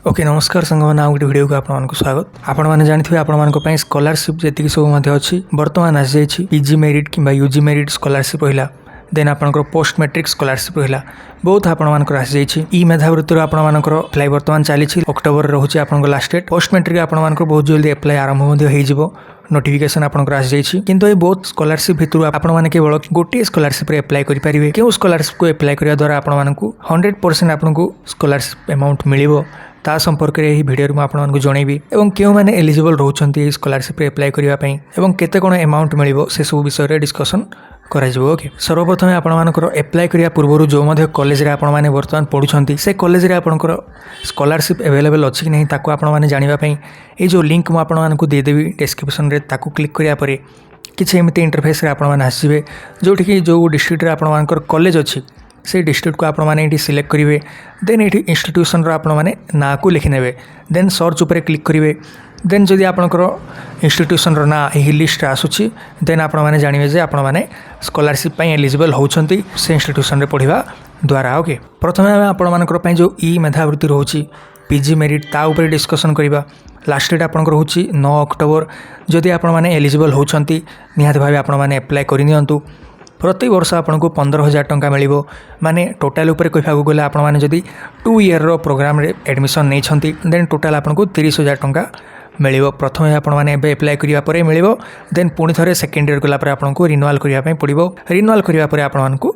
Okay नमस्कार संगमान आउ गोटे वीडियो को आपको स्वागत। आपण मैंने जानते आपण स्कॉलरशिप जी सब अच्छी बर्तमान आसी जाइए पीजी मेरिट कि यूजी मेरिट स्कॉलरशिप रहा देन आपंकर पोस्ट मैट्रिक स्कॉलरशिप रहा बहुत आपर आसी जाइए ई मेधावृत्तिर आपर अप्लाई बर्तमान चली अक्टोबर रोचे आप लास्ट डेट पोस्ट मैट्रिक आपर बहुत जल्दी अप्लाई आरंभ हो नोटिफिकेशन आपंकर आसी जाइए किंतु ये बहुत स्कॉलरशिप भितर आपने केवल गोटे स्कॉलरशिप अप्लाई करेंगे क्यों स्कॉलरशिप को अप्लाई करने द्वारा आपको 100% आपको स्कॉलरशिप अमाउंट मिल ता संपर्क में भिडियो में आपको जनइबी और क्यों मैंने एलिजिबल रोचंती स्कॉलरशिप अप्लाई करने और केते कोन अमाउंट मिल से सब विषय डिस्कसन करा ओके सर्वप्रथम आपंकर अप्लाई करने पूर्व जो कॉलेज रे आपण मैंने बर्तमान पढ़ुंट से कॉलेज रे आपंकर स्कॉलरशिप अवेलेबल अच्छी कि नहीं ताको आपण मैंने जानापी ये जो लिंक मुझे आपको देदेवी डिस्क्रिप्शन रे ताको क्लिक करापर किसी एमती इंटरफेस रे आपण मैंने आसवे जोटि जो डिस्ट्रिक्ट रे आपंकर कॉलेज अच्छी से डिस्ट्रिक्ट को आप सिलेक्ट करेंगे देन ये इंस्टीट्यूशन आपण मैंने ना को लिखिने देन सर्च उपर क्लिक करेंगे देन जदि आपंकर इंस्टीट्यूशन ना यही लिस्ट आसूची देन आप जानवे आपण मैंने स्कॉलरशिप एलिजिबल होती से इंस्टीट्यूशन पढ़ा द्वारा ओके प्रथम आपर जो ई मेधावृत्ति रोचे पीजी मेरिट ता ऊपर डिस्कसन करवा लास्ट डेट आपंकर हूँ 9 अक्टोबर जदि आप एलिजिबल होती निहाती भाव आपने अप्लाई करनी प्रति वर्ष आपको 15,000 टंका मिल माने टोटाल उपर कहवा गले आपने जदि 2 ईयर प्रोग्राम रे एडमिशन नहीं देन टोटाल आपको 30,000 टंका मिल प्रथम आपने अप्लाई करने मिल देन पुणी थे सेकेंड ईयर गलापर आपको रिन्यूअल करने पड़ो रिन्यूअल करने आपको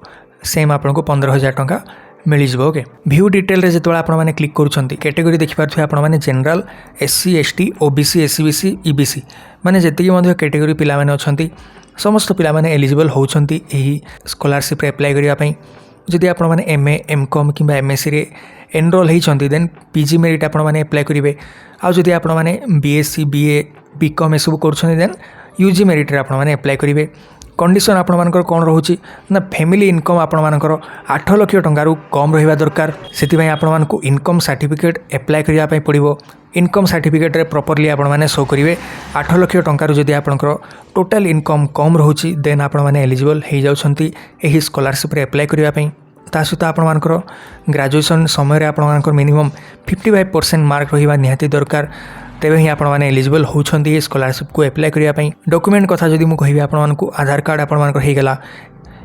सेम आपको 15,000 टंका मिल जाए ओके व्यू डिटेल रे जो आपने क्लिक करुँच कैटेगरी देखिपे आपने general SC ST OBC SCBC EBC माने जेतिकी कैटेगरी पिला माने अछंती समस्त पिला माने एलिजिबल होउछंती एही स्कॉलरशिप अप्लाई करने जदि आप एमए एमकॉम कि एमएससी रे एनरोल होती देन पीजी मेरिट आप अप्लाई करेंगे आउ जदि आप बीएससी बीए बीकॉम एसबू कर देन यूजी मेरिट आप अप्लाई करेंगे कंडीशन आपंकर कौन रोचे ना फैमिली इनकम आपंकर 8 लाख टंकार कम रहा दरकार से आपको इनकम सर्टिफिकेट अप्लाई करने पड़ो इनकम सर्टिफिकेट रे प्रॉपर्ली आपने शो करेंगे 8 लाख टंकार जदि आपंकर टोटाल इनकम कम रोचे देन आपने एलिजिबल हो जाती यही स्कॉलरशिप अप्लाई करने ता सहित आपंकर ग्रेजुएशन समय आपंकर मिनिमम 55% मार्क रहा निहाती दरकार तेबे ही आपने एलिजिबल होती स्कॉलरशिप को अप्लाई करने डॉक्यूमेंट कथा जदि मुझे कहि आपको आधार कार्ड आपंकर होगला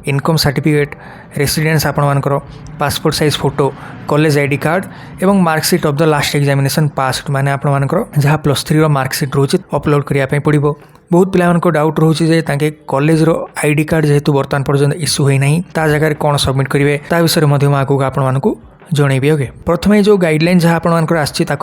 इनकम सर्टिफिकेट रेसिडेंस आपंकर passport size photo college ID card एवं marksheet of the last examination pass माने आपंकर जहाँ +3 मार्कशीट रोचे अपलोड करने पड़ो बहुत पिला डाउट रोचे ताके कॉलेज रो आईडी कार्ड जेहेतु बर्तमान पर्यंत इश्यू होना ता जगह कौन सबमिट करेंगे ता विषय में आगे आपको जनइबी ओके प्रथम जो गाइडलाइन जहाँ आपंकर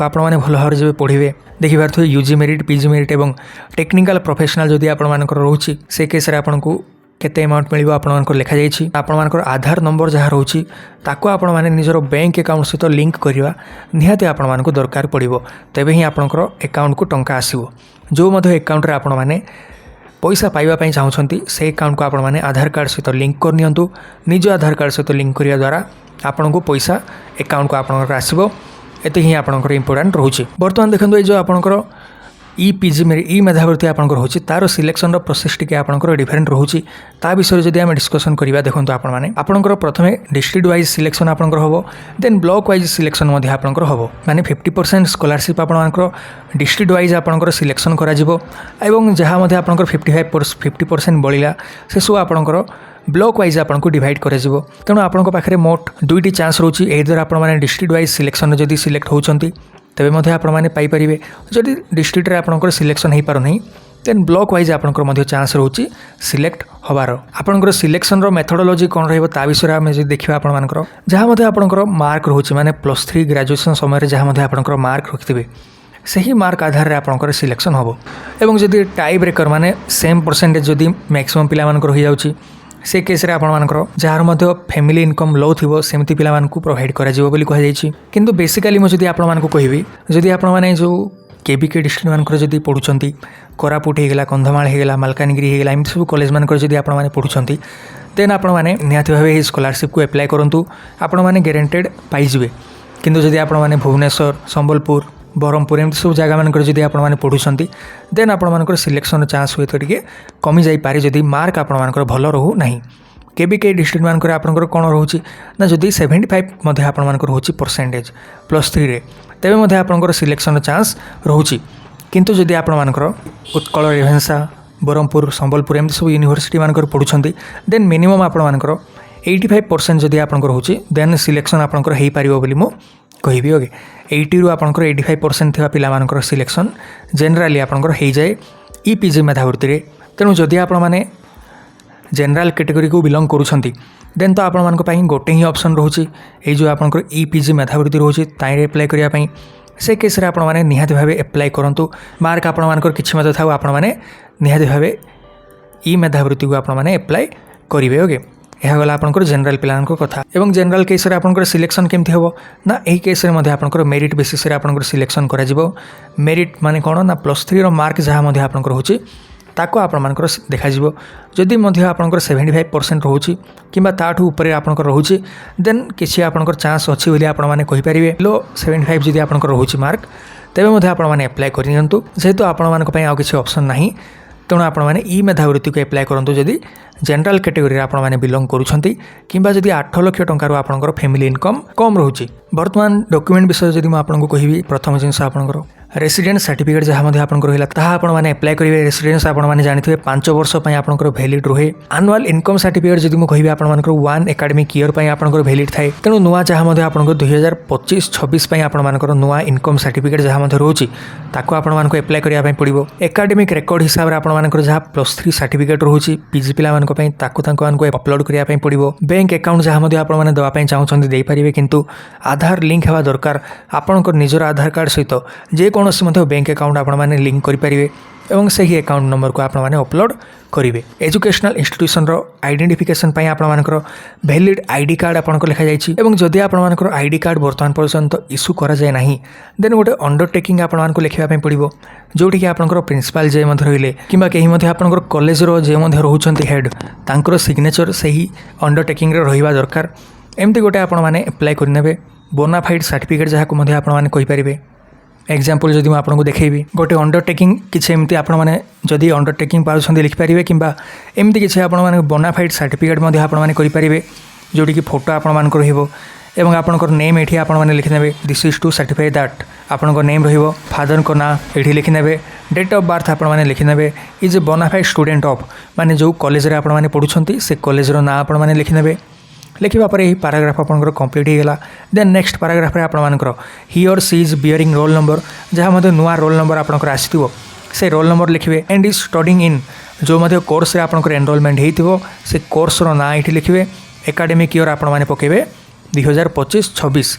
आपने भल भाव जब पढ़े देखिपे यूजी मेरिट पीजी मेरिट और टेक्निकल प्रोफेशनल जदि आपंकर रोचे से केस आपको केते अमाउंट मिल आपंकर लिखा जाइए आपंकर आधार नंबर जहाँ रोचे ताको आपण माने निजर बैंक अकाउंट सहित लिंक करवा निहाती आपको दरकार पड़ो तेबे ही आपंकर अकाउंट को टंका आसो जो अकाउंट रे आपण माने पैसा पाइबा चाहूँगी से अकाउंट को आपने आधार कार्ड सहित लिंक करनी निज आधार कार्ड सहित लिंक करने द्वारा आपन को पैसा अकाउंट को आपंकर आसो एत ही आपंकर इम्पोर्टाट रोचे बर्तमान देखो ये जो आपंकर ई पीजी मेरी ई मेधावृत्ति आपंकर होची तार सिलेक्शन प्रोसेस टी आपंकर डिफरेंट रोचे ता विषय जदि आम डिस्कसन करवा देखो आपंकर प्रथम डिस्ट्रिक्ट वाइज सिलेक्शन आपंकर हम देन ब्लॉक वाइज सिलेक्शन आपंकर हम माने 50% स्कॉलरशिप आपंकर डिस्ट्रिक्ट वाइज आपंकर सिलेक्शन करा जिवो एवं जहाँ आपंकर 50% बलिला से सब आपंकर ब्लॉक वाइज आपको डिवाइड कर तेणु आपंक पाखे मोट 2टी चांस रोचे यही द्वारा आपने डिस्ट्रिक्ट वाइज सिलेक्शन जदि सिलेक्ट होती तेबे आपने पाइपर जदि डिस्ट्रिक्ट रे आपंकर सिलेक्शन हो पार नहीं देन ब्लॉक वाइज आपंकर चांस रोचे सिलेक्ट हबार आपंकर सिलेक्शन मेथोडोलॉजी कौन रहा विषय आम देखा आपंकर जहाँ आपंकर मार्क रोचे माने +3 ग्रेजुएशन समय जहाँ आपंकर मार्क रखिथे से ही मार्क आधार रे आपंकर सिलेक्शन हम एवं जदि टाई ब्रेकर माने सेम परसेंटेज जदि मैक्सिमम पिला मानकर हो जाउची से केस रे आपंकर जार फैमिली इनकम लो थी सेमती पिला प्रोवाइड करा किंतु बेसिकली मुझे आपको कहबी जदि आपने जो केबीके डिस्ट्रिक्ट मानकर जदि पढ़ुंट कोरापुट होगला कंधमाल होगला मालकानगिरी होगला एमती सब कॉलेज मानकर जदि आपने पढ़ुंट देन आपने निहाती भाव ये स्कॉलरशिप को अप्लाई करूँ आपने ग्यारंटेड पाइबे किंतु जदि आपने भुवनेश्वर संबलपुर बरहमपुर एमती सब जगह मानकर जदि आपने पढ़ुंट देन आपंकर सिलेक्शन चांस हुए तो टे कमी जापे जदि मार्क आपंकर भल रहू ना केबीके डिस्ट्रिक्ट मानकर आपंकर कौन रोचे ना जदि 75 आपंकर रोचे परसेंटेज +3 रे तेबे मध्य आपनकर सिलेक्शन चांस रोचे। किंतु जदि आपणमानकर उत्कल रेभेन्सा ब्रह्मपुर संबलपुर एमती सब यूनिवर्सिटी मानकर पढ़ुछंती देन मिनिमम आपणमानकर 85% जदि आपनकर होची देन सिलेक्शन आपनकर हेई पारिबो बोली मु कहिबी। ओके 80 रु आपनकर 85% थिबा पिला मानकर सिलेक्शन जनरली आपनकर हेई जाए ई पीजी मेधावृत्ति रे। तेणु जदि आपण माने जनरल कैटेगरी को बिलोंग करूछंती देन तो आपण मानक पई गोटे ही ऑप्शन रहउची ए जो आपनकर ई पीजी मेधावृत्ति रहउची ताई अप्लाई करिया पई से केस रे आपण माने निहाती भाबे अप्लाई करंतु। मार्क आपण मानकर किछि मते थाउ आपण माने निहाती भाबे ई मेधावृत्ति को आपण माने अप्लाई करिवे। ओके यह गला आपनकर जनरल प्लान को कथा। एवं जनरल केस रे आपनकर सिलेक्शन केमथि होबो ना एही केस रे मध्ये आपनकर मेरिट बेसिस रे आपनकर सिलेक्शन करा जिवो। मेरिट माने कोन ना +3 रो मार्क जहा मध्ये आपनकर होची ताको आपण मानकर देखा जिवो। जदि मध्ये आपनकर 75% रहउची किबा ताठू ऊपर आपनकर रहउची देन किछि आपनकर चांस अछि बोली आपण माने कहि परिबे। लो 75 जदि आपनकर रहउची मार्क तेबे मध्ये आपण माने अप्लाई करियंतु जेहेतु आपण मानक पई आ किछि ऑप्शन नाही तेणु आपण माने ई मेधावृत्ति को अप्लाई करंतु जदि जनरल कैटेगरी आपण माने बिलोंग करूछंती किबा जदि 8 लाख टंका रो आपनकर फैमिली इनकम कम रहउची। वर्तमान डॉक्यूमेंट विषय जदि म आपनको कहिबी प्रथम जिंस आपनकर रेसिडेंट सर्टिफिकेट जहाँ मध्य आपनकर रहिला ताहा आपण माने अप्लाई करिवे। रेसिडेंस आपण माने जानिथिबे 5 वर्ष पई आपनकर वैलिड रहे। एनुअल इनकम सर्टिफिकेट जदि म कहिबी आपण मानकर 1 एकेडमिक ईयर पई आपनकर वैलिड थाए। तेणु नुवा जहाँ मध्य आपनकर 2025-26 पई आपण मानकर नुवा इनकम सर्टिफिकेट जहाँ मध्य रहउची ताको आपण मानको अप्लाई करिया पई पड़िबो। एकेडमिक रिकॉर्ड हिसाब रे आपण मानकर जहाँ +3 सर्टिफिकेट रहउची पीजी पिला मानको पई ताको तांको मानको अपलोड करिया पई पड़िबो। बैंक अकाउंट जहाँ मध्य आपण माने दवा पई चाहुछंती देई परिबे किंतु आधार लिंक हेबा दरकार। आपनकर निजर आधार कार्ड सहित जे कोनोसी मध्य बैंक अकाउंट आपण माने लिंक करि परिबे एवं सही अकाउंट नंबर को आपण माने अपलोड करिवे। एजुकेशनल इंस्टीट्यूशन रो आइडेंटिफिकेशन पई आपण मानकर वैलिड आईडी कार्ड आपनको लिखा जायछि एवं जदि आपण मानकर आईडी कार्ड वर्तमान पर्यंत इश्यू करा जाय नाही देन गोटे अंडरटेकिंग आपण मानको लिखिबा पई पड़िबो जोठी कि आपनकर प्रिंसिपल जे मध्य रहिले किबा केही मध्य आपनकर कॉलेज रो जे मध्य रहउछंती हेड तांकर सिग्नेचर सही अंडरटेकिंग रे रहिबा दरकार। एमती गोटे आपण माने अप्लाई करनेबे। बोनाफाइड सर्टिफिकेट जहाँ को मध्य आपण माने कहि परिबे। एग्जाम्पल जदि मैं आपको देखी गोटे अंडरटेकिंग किसी एमती आपण मैंने जदि अंडरटेकिंग पार्टी लिखिपारे कि एमती किसी आपण बोनाफाइड सर्टिफिकेट करेंगे जोटी कि फोटो आपण मानक एवं आपंकर नेम ये आपण मैंने लिखिने this is to certify that आपण नेम फादर को ना ये लिखिने डेट ऑफ बर्थ आपण मैंने लिखिने is a bona fide student of माने जो कॉलेज रे आपण मैंने पढ़ुछंती से कॉलेज रो ना आपण मैंने लिखिने लिखा पर यही पैराग्राफ आपंकर कंप्लीट हो गला। देन नेक्स्ट पैराग्राफ रे आपण मानकर ही और सी इज बियरिंग रोल नंबर जहाँ मध्य नुआ रोल नंबर आपंकर आसीथिबो से रोल नंबर लिखिए एंड इज स्टडिंग इन जो मध्य कोर्स रे आपंकर एनरोलमेंट होइथिबो से कोर्स रो ना एठी लिखिए। एकेडमिक ईयर आपण माने पकेबे 2025-26।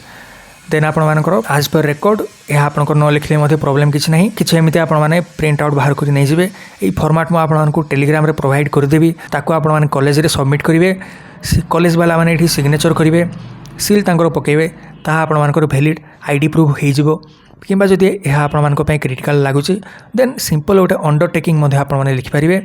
देन आपण मानकर आज पर रिकॉर्ड यह आपंकर न लिखले मध्य प्रॉब्लम किछि नहीं किछि एमिति आपण माने प्रिंट आउट बाहर करि नै जिवे। एई फॉर्मेट मु आपण मानकु टेलीग्राम रे प्रोवाइड कर देबी ताको आपण माने कॉलेज रे सबमिट करिवे। कॉलेज वाला माने एठी सिग्नेचर करिवे सील तांकर पकेबे ताहा आपण मानकर वैलिड आईडी प्रूफ हेइ जिवो किंबा जदि यह आपण मानक पई क्रिटिकल लागुची देन सिंपल गोटे अंडरटेकिंग मध्य आपण माने लिखि परिवे।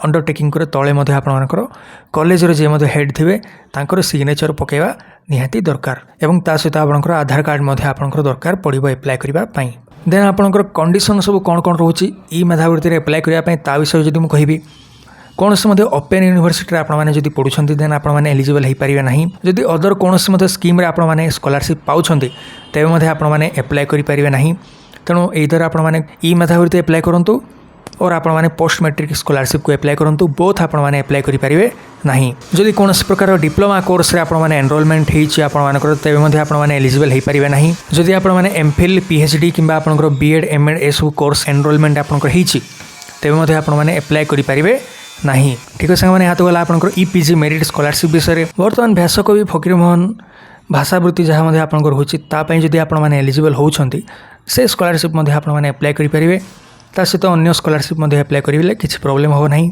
अंडरटेकिंग करे तळे मध्य आपण मानकर कॉलेज रे जे मध्य हेड थिबे तांकर सिग्नेचर पकेबा निहाती दरकार एवं ता सहित आपनकर आधार कार्ड मध्य आपनकर दरकार पड़िबो अप्लाई करिबा पई। देन आपनकर कंडीशन सब कोन कोन रहउची ई मेधावृत्ति रे अप्लाई करिबा पई ता विषय जदि मु कहिबी कौन से मध्य ओपन यूनिवर्सिटी आपण माने जदि पढुछंती देन आपण माने एलिजिबल हेइ परिबे नाही। जदि अदर कौन से मध्य स्कीम रे आपण माने स्कॉलरशिप पाउछंती तेबे मध्य आपण माने अप्लाई करि परिबे नाही। तेणु एइदर आपण माने ई मेधावृत्ति अप्लाई करंतु और आपण माने पोस्ट मैट्रिक स्कॉलरशिप को अप्लाई करंतु बोथ आपण माने अप्लाई करि परिबे नाही। जदि कौन प्रकार डिप्लोमा कोर्स रे आपण माने एनरोलमेंट हेइछि आपण मानकर तेबे मध्य आपण माने एलिजिबल हेइ परिबे नाही। जदि आपण माने एमफिल पीएचडी किंबा आपनकर बीएड एमएड एसु कोर्स एनरोलमेंट आपनकर हेइछि तेबे मध्य आपण माने अप्लाई करि परिबे नहीं। ठीक है सांग हाथ गला आपंकर ईपीजी मेरिट स्कॉलरशिप विषय बर्तमान व्यासकवि फकीरमोहन भाषावृत्ति जहाँ मध्य आपंकर होछि तापई जदि आपण माने एलिजिबल होउछंती से स्कॉलरशिप मध्य आपण माने अप्लाई करि परिबे। ता सहित अन्य स्कॉलरशिप मध्य अप्लाई करिले किछि प्रॉब्लम हो नाही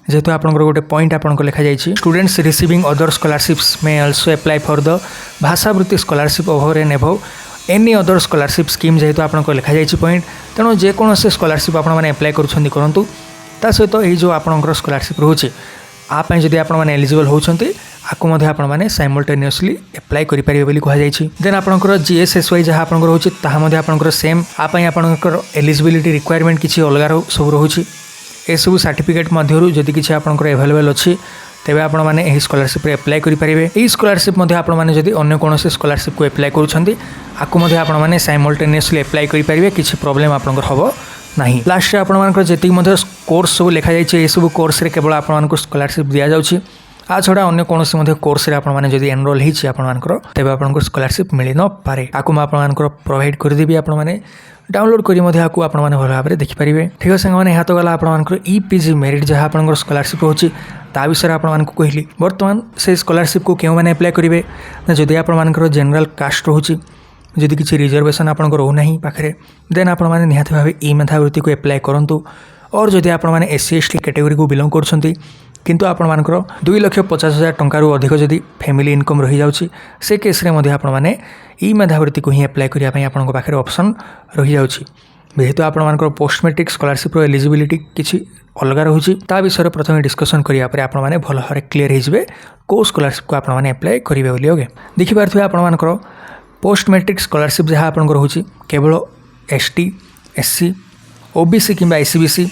जेहेतु आपंकर गोटे पॉइंट आपंकर लिखा जाइछि students receiving other scholarships may also apply for the भाषावृत्ति scholarship over and above any other scholarship scheme जेहेतु आपंकर लिखा जाइछि पॉइंट तेणु जे कोनोसी स्कॉलरशिप आपण माने अप्लाई करूछंती करंतु ता सहित यही जो आपंकर स्कॉलरशिप रोचे आप जदि आपण माने एलिजिबल होउछंती आकु मध्य आपण माने साइमल्टेनियसली अप्लाई करि परिबे बोली कहा जाइछि। देन आपंकर जीएसएसवाई जहाँ आपंकर होछि ताहा मध्य आपंकर सेम आप आपंकर एलिजिबिलिटी रिक्वायरमेंट किछि अलगा सब रहुछि ए सब सर्टिफिकेट मध्यरु जदि किछि आपंकर अवेलेबल अछि तेबे आपण माने एही स्कॉलरशिप रे अप्लाई करि परिबे। एही स्कॉलरशिप मध्ये आपण माने जदि अन्य कोनोसी स्कॉलरशिप को अप्लाई करूछंती आकु मध्ये आपण माने साइमल्टेनियसली अप्लाई करि परिबे, किछि प्रॉब्लम आपनकर हबो नाही। लास्ट रे आपण मानकर जेति मध्ये कोर्स सब लिखा जाय छै ए सब कोर्स रे केवल आपण मानकर स्कॉलरशिप दिया जाउछि। आ छड़ा अन्य कोनोसी मध्ये कोर्स रे आपण माने जदि एनरोल हिछि आपण मानकर तेबे आपनको स्कॉलरशिप मिलि न पारे। आकु आपण मानकर प्रोवाइड कर देबी, आपण माने डाउनलोड करी मध्ये आकु आपण माने भल भाबरे देखि परिबे। ठीक है संग माने हातो गला आपण मानकर ईपीजी मेरिट जहा आपनकर स्कॉलरशिप होछि ता विषय आपण मानकु कहली। वर्तमान से स्कॉलरशिप को केउ माने अप्लाई करिवे ना जदि आपण मानकर जनरल कास्ट होछि, जदि किछि रिजर्वेशन आपनकर हो नाही पाखरे देन आपण माने निहाती भाबे ई मेधावृत्ति को अप्लाई करंतु। और जदि आपण माने एससी एसटी कैटेगरी को बिलोंग करछंती किंतु आपण मानकर 2,50,000 टंका रु अधिक जदि फैमिली इनकम रही जाउछि से केस रे मध्ये आपण माने ई मेधावृत्ति को ही अप्लाई करिया पई आपनको पाखरे ऑप्शन रही जाउछि। जेहेतु आपण मानकर पोस्ट मैट्रिक स्कॉलरशिप रो एलिजिबिलिटी किछि अलगा रहुछि ता विषय प्रथमे डिस्कशन करिया परे आपण माने भल भाबरे क्लियर हे जिवे को स्कॉलरशिप को आपण माने अप्लाई करिवे बोली। ओके देखि पारथि आपण मानकर पोस्ट मैट्रिक स्कॉलरशिप जहा आपनकर होछि केवल एसटी एससी ओबीसी किंबा एससीबीसी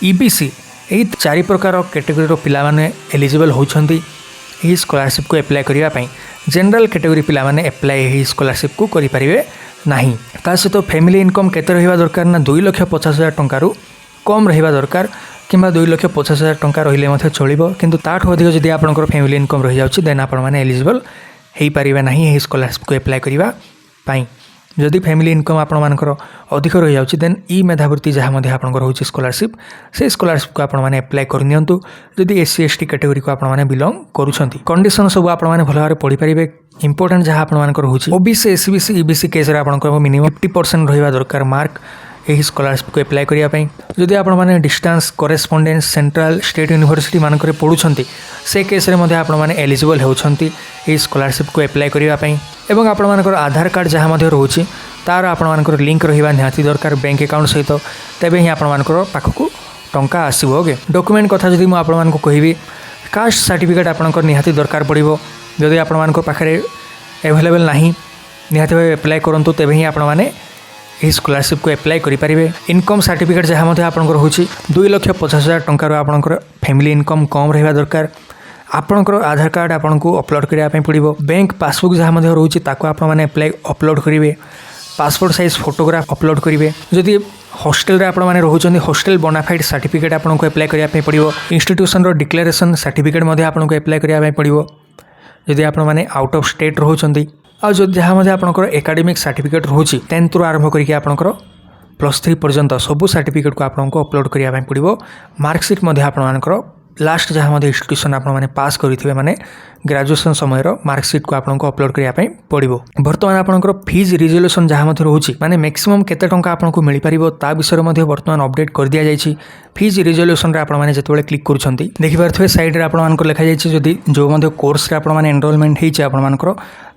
ईबीसी यही 4 प्रकार कैटेगरी पिला माने एलिजिबल होछंती यही स्कॉलरशिप को अप्लाई करिया पई। जनरल कैटेगरी पिला माने अप्लाई यही स्कॉलरशिप को करि परिवे नाही। ता सहित फैमिली इनकम केते रहिबा दरकार ना 2,50,000 टंका रु कम रहिबा दरकार किंबा 2,50,000 टंका रहिले मध्ये चलिबो, किंतु ताठो अधिक जदि आपनकर फैमिली इनकम रहि जाउछि देन आपण माने एलिजिबल हेई परिबे नाही यही स्कॉलरशिप को अप्लाई करिवा पई। जदि फैमिली इनकम आपण मानकर अधिक रही जाउछि देन ई मेधावृत्ति जहा मध्ये आपनकर होछि स्कॉलरशिप से स्कॉलरशिप को आपण माने अप्लाई कर नियंतु जदि एससी एसटी कैटेगरी को आपण माने बिलोंग करूछंती। कंडीशन सब आपण माने भल भाबरे पढि परिबे। इंपोर्टेंट जहा आपण मानकर होछि ओबीसी एससीबीसी ईबीसी केस रे आपनकर मिनिमम 50% रहिबा दरकार मार्क यही स्कॉलरशिप को अप्लाई करिया पई। जदि आपण माने डिस्टेंस करेस्पोंडेंस सेंट्रल स्टेट यूनिवर्सिटी मानकर पढुछंती से केस रे मध्ये आपण माने एलिजिबल होउछंती एही स्कॉलरशिप को अप्लाई करिया पई। एवं आपण मानकर आधार कार्ड जहा मध्ये रहउछि तार आपण मानकर लिंक रहिबा निहाती दरकार बैंक अकाउंट सहित, तेबे ही आपण मानकर पाखकु टंका आसीबो। ओके डॉक्यूमेंट कथा जदि मु आपण मानकु कहिबी कास्ट सर्टिफिकेट आपणकर निहाती दरकार पड़िबो। जदि आपण मानकर पाखरे अवेलेबल नाही निहाती भाबे अप्लाई करंतु तेबे ही आपण माने एही स्कॉलरशिप को अप्लाई करि परिबे। इनकम सर्टिफिकेट जहा मध्ये आपणकर होछि 2,50,000 टंका रो आपणकर फैमिली इनकम कम रहिबा दरकार। आपणकर आधार कार्ड आपनको अपलोड करिया पई पड़िबो। बैंक पासबुक जहा मध्ये रहउछि ताको आपण माने अप्लाई अपलोड करिवे। पासपोर्ट साइज फोटोग्राफ अपलोड करिवे। जदि हॉस्टल रे आपण माने रहउछन्ती हॉस्टल बोनाफाइड सर्टिफिकेट आपनको अप्लाई करिया पई पड़िबो। इंस्टीट्यूशन रो डिक्लेरेशन सर्टिफिकेट मध्ये आपनको अप्लाई करिया पई पड़िबो। जदि आपण माने आउट ऑफ स्टेट रहउछन्ती आ जो जहा मध्ये आपणकर एकेडमिक सर्टिफिकेट रहउछि 10th रु आरंभ करिके आपणकर +3 पर्यंत सब सर्टिफिकेट को आपनको अपलोड करिया पई पड़िबो। मार्कशीट मध्ये आपण मानकर लास्ट जहा मध्ये इंस्टीट्यूशन आपण माने पास करिथिबे माने ग्रेजुएशन समय रो मार्कशीट को आपनको अपलोड करिया पई पड़िबो। वर्तमान आपणकर फीस रिजोल्यूशन जहा मध्ये रहउछि माने मैक्सिमम केते टंका आपनको मिलि परिबो ता विषय मध्ये वर्तमान अपडेट कर दिया जायछि। फीस रिजोल्यूशन रे आपण माने जेतेबेले क्लिक करूछन्ती देखि पारथबे साइड रे आपण मानको लिखा जायछि जदि जो मध्ये कोर्स रे आपण माने एनरोलमेंट हेछि आपण मानकर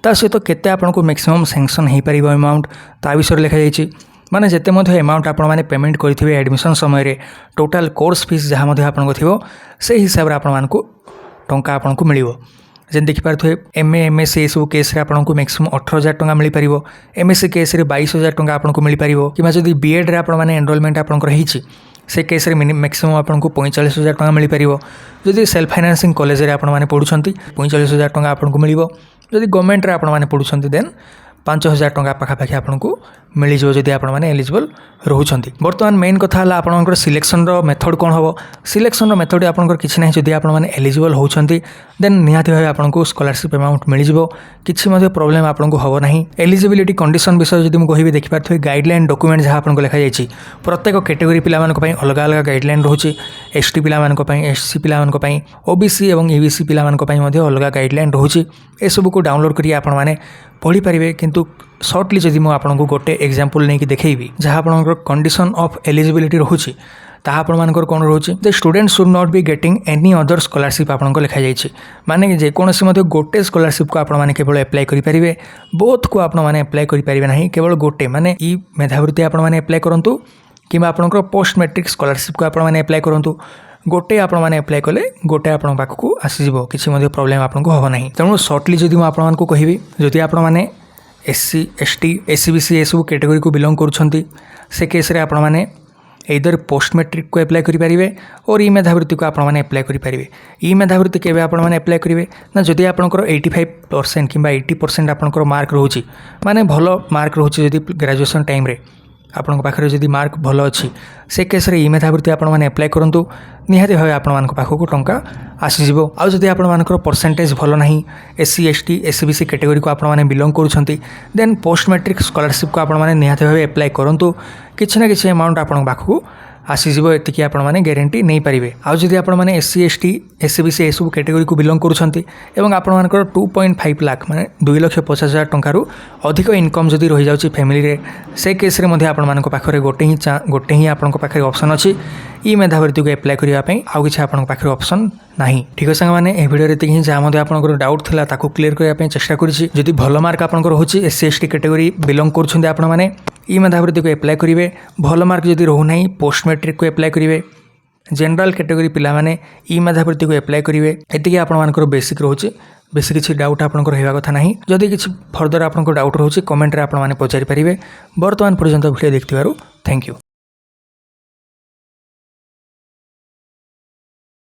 ता सहित केते आपनको मैक्सिमम सैंक्शन हे परिबो अमाउंट ता विषय लिखा जायछि। माने जेते मध्ये अमाउंट आपण माने पेमेंट करिथिबे एडमिशन समय रे टोटल कोर्स फीस जहा मध्ये आपनको थिबो से हिसाब रे आपण मानको टंका आपनको मिलिबो। जेन देखि पारथबे एमए एमएससी सब केस रे आपनको मैक्सिमम 18,000 टंका मिलि परिबो। एमएससी केस रे 22,000 टंका आपनको मिलि परिबो। किबा जदि बीएड रे आपण माने एनरोलमेंट आपनको रहिछि से केस रे मैक्सिमम आपनको 45,000 टंका मिलि परिबो। जदि सेल्फ फाइनेंसिंग कॉलेज रे आपण माने पढुछन्ती 45,000 टंका आपनको मिलिबो। जदि गवर्नमेंट रे आपण माने पढुछन्ती देन 5,000 टंका पाखापाखि आपको मिल जाव जदि आपण माने एलिजिबल रहउछन्ती। वर्तमान मेन कथा हला आपनकर सिलेक्शन रो मेथड कोन हबो। सिलेक्शन रो मेथड आपनकर किछि नै जदि आपण माने एलिजिबल होउछन्ती देन निहाती भाबे आपनको स्कॉलरशिप अमाउंट मिल जिवो। किछि मध्ये प्रॉब्लम आपनको हबो नाही। एलिजिबिलिटी कंडीशन विषय जदि मु कहिबे देखि पारथै गाइडलाइन डॉक्यूमेंट जहा आपनको लिखा जायछि प्रत्येक कैटेगरी पिला मानक पई अलग अलग गाइडलाइन रहउछि। एसटी पिला मानक पई एससी पिला मानक पई ओबीसी एवं ईबीसी पिला मानक पई मध्ये अलग गाइडलाइन रहउछि। ए सब को डाउनलोड करी आपण माने पढ़ी पारे। किंतु शॉर्टली जदि मु आपनको गोटे एग्जांपल नै कि देखैबी जहा आपनकर कंडीशन ऑफ एलिजिबिलिटी रहउछि ताहा आपण मानकर कोन रहउछि the student should not be getting any other scholarship आपनको लिखा जायछि। माने जे कोनोसी मध्ये गोटे स्कॉलरशिप को आपण माने केवल अप्लाई करि परिबे। बोथ को आपण माने अप्लाई करि परिबे नाही केवल गोटे माने ई मेधावृत्ति आपण माने अप्लाई करंतु किबा आपनकर पोस्ट मैट्रिक स्कॉलरशिप को आपण माने अप्लाई करंतु। गोटे आपण माने अप्लाई कले गोटे आपण पाखकु आसी जिवो। किछि मध्ये प्रॉब्लम आपनको होबो नाही। तेणु शॉर्टली जदि मु आपण मानकु कहिबी जदि आपण माने एससी एसटी एससीबीसी ए सब कैटेगरी को बिलोंग करूछन्ती से केस रे आपण माने इधर पोस्ट मैट्रिक को एप्लाय करेंगे और ई मेधावृत्ति को आपने एप्लाय करेंगे। ई मेधावृत्ति केवे आपने एप्लाय करेंगे ना जदि आपंकर 85% कि 80% आपंकर मार्क रोचे माने भल मार्क रोचे जदि ग्रेजुएशन टाइम रे आपण पाखे जदि मार्क भल अच्छी से केस ई मेधावृत्ति आपने एप्लाय करूँ निहाती भाव आपण पाखक टंका आसीज। आउ जदि आपंकर परसेंटेज भल ना SC ST SBC कैटेगरी को आपने बिलंग करुँच देन पोस्ट मैट्रिक स्कॉलरशिप को आपने निहाती भाव एप्लाय करूँ किसी ना कि अमाउंट आपण पाखक आसीज एतिकी आपने ग्यारंटी नहीं पारे। आउ जदि आपने SC ST SBC ये सब कैटेगरी को बिलंग करुँच आपंकर 2.5 लाख माने 2,50,000 टंकार अधिक इनकम जदि रही जाउची फैमिली रे से केस रे मध्ये आपण मानक पाखरे गोटे ही आपण पाखरे ऑप्शन अछि ई मेधावृत्ति को एप्लाय करिया पई आउ किछि आपण पाखरे ऑप्शन नाही। ठीक है संग माने ए वीडियो रे तकि जा मध्ये आपनकर डाउट थिला ताको क्लियर करिया पई चेष्टा करिछि। जदि भल मार्क आपनकर होछि SC ST कैटेगरी बिलंग करूछन्ते आपण माने ई मेधावृत्ति को एप्लाय करिवे। भल मार्क जदि रहू नाही पोस्ट मैट्रिक को एप्लाय करिवे। जनरल कैटेगरी पिला माने ई मेधावृत्ति को एप्लाय करिवे। एतिकी आपण मानकर बेसिक रहउछि बेसी किसी डाउट आपंकर होगा कथा ना। जदि किसी फर्दर आपंकर डाउट रोचे कमेंट रे आपण माने पचारि परिबे। वर्तमान पर्यंत वीडियो देखथिबारु थैंक यू।